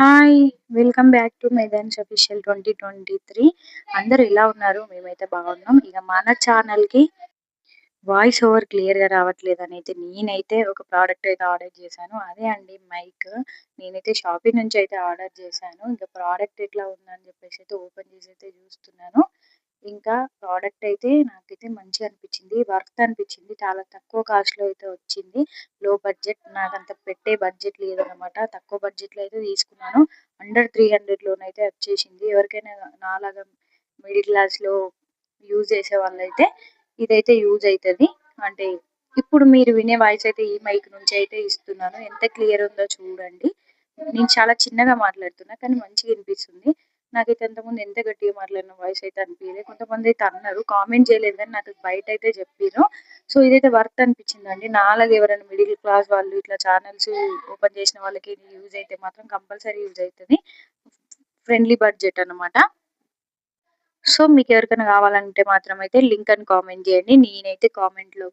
Hi! Welcome back to మైదాన్స్ official 2023. అందరూ ఎలా ఉన్నారు? మేమైతే బాగున్నాం. ఇక మన ఛానల్‌కి వాయిస్ ఓవర్ క్లియర్‌గా రావట్లేదనైతే నేనైతే ఒక ప్రోడక్ట్ అయితే ఆర్డర్ చేశాను. అదే అండి మైక్. నేనైతే షాపీ నుంచి అయితే ఆర్డర్ చేశాను. ఇంకా ప్రోడక్ట్ ఎట్లా ఉందని చెప్పేసి అయితే ఓపెన్ చేసి అయితే చూస్తున్నాను. ఇంకా ప్రోడక్ట్ అయితే నాకైతే మంచిగా అనిపించింది. వర్త్ అనిపించింది. చాలా తక్కువ కాస్ట్‌లో అయితే వచ్చింది. లో బడ్జెట్ నాకంత పెట్టే బడ్జెట్ లేదనమాట. తక్కువ బడ్జెట్‌లో అయితే తీసుకున్నాను. అండర్ 300 లోనైతే వచ్చేసింది. ఎవరికైనా నాలాగా మిడిల్ క్లాస్‌లో యూజ్ చేసే వాళ్ళైతే ఇదైతే యూజ్ అయితది. అంటే ఇప్పుడు మీరు వినే వాయిస్ అయితే ఈ మైక్ నుంచి అయితే ఇస్తున్నాను. ఎంత క్లియర్ ఉందో చూడండి. నేను చాలా చిన్నగా మాట్లాడుతున్నా కానీ మంచిగా వినిపిస్తుంది. నాకైతే ఇంతకుముందు ఎంత గట్టిగా మాట్లాడిన వాయిస్ అయితే అనిపియలే. కొంతమంది అయితే అన్నారు. కామెంట్ చేయలేదు కానీ నాకు బయట అయితే చెప్పిర్రు. సో ఇదైతే వర్త్ అనిపించిందండి. నాలాగా ఎవరైనా మిడిల్ క్లాస్ వాళ్ళు ఇట్లా ఛానల్స్ ఓపెన్ చేసిన వాళ్ళకి ఇది యూజ్ అయితే మాత్రం కంపల్సరీ యూజ్ అయితది. ఫ్రెండ్లీ బడ్జెట్ అన్నమాట. సో మీకు ఎవరికైనా కావాలంటే మాత్రం అయితే లింక్ అని కామెంట్ చేయండి. నేనైతే కామెంట్‌లో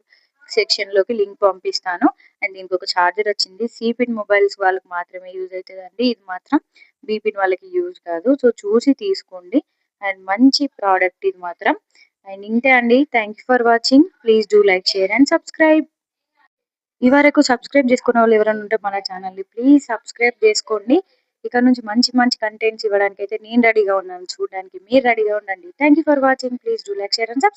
సెక్షన్‌లోకి లింక్ పంపిస్తాను. అండ్ దీనికి ఒక చార్జర్ వచ్చింది. సిపిన్ మొబైల్స్ వాళ్ళకి మాత్రమే యూజ్ అయితదండి. ఇది మాత్రం బీపిన్ వాళ్ళకి యూజ్ కాదు. సో చూసి తీసుకోండి. అండ్ మంచి ప్రోడక్ట్ ఇది మాత్రం. అండ్ ఇంతే అండి. Thank you for watching. Please do like, share and subscribe. ఇవరకు సబ్స్క్రైబ్ చేసుకున్న వాళ్ళు ఎవరైనా ఉంటే మన ఛానల్‌ని ప్లీజ్ సబ్స్క్రైబ్ చేసుకోండి. ఇక నుంచి మంచి మంచి కంటెంట్స్ ఇవ్వడానికైతే నేను రెడీగా ఉన్నాను చూడడానికి. మీరు రెడీగా ఉండండి. Thank you for watching. Please do like, share and subscribe.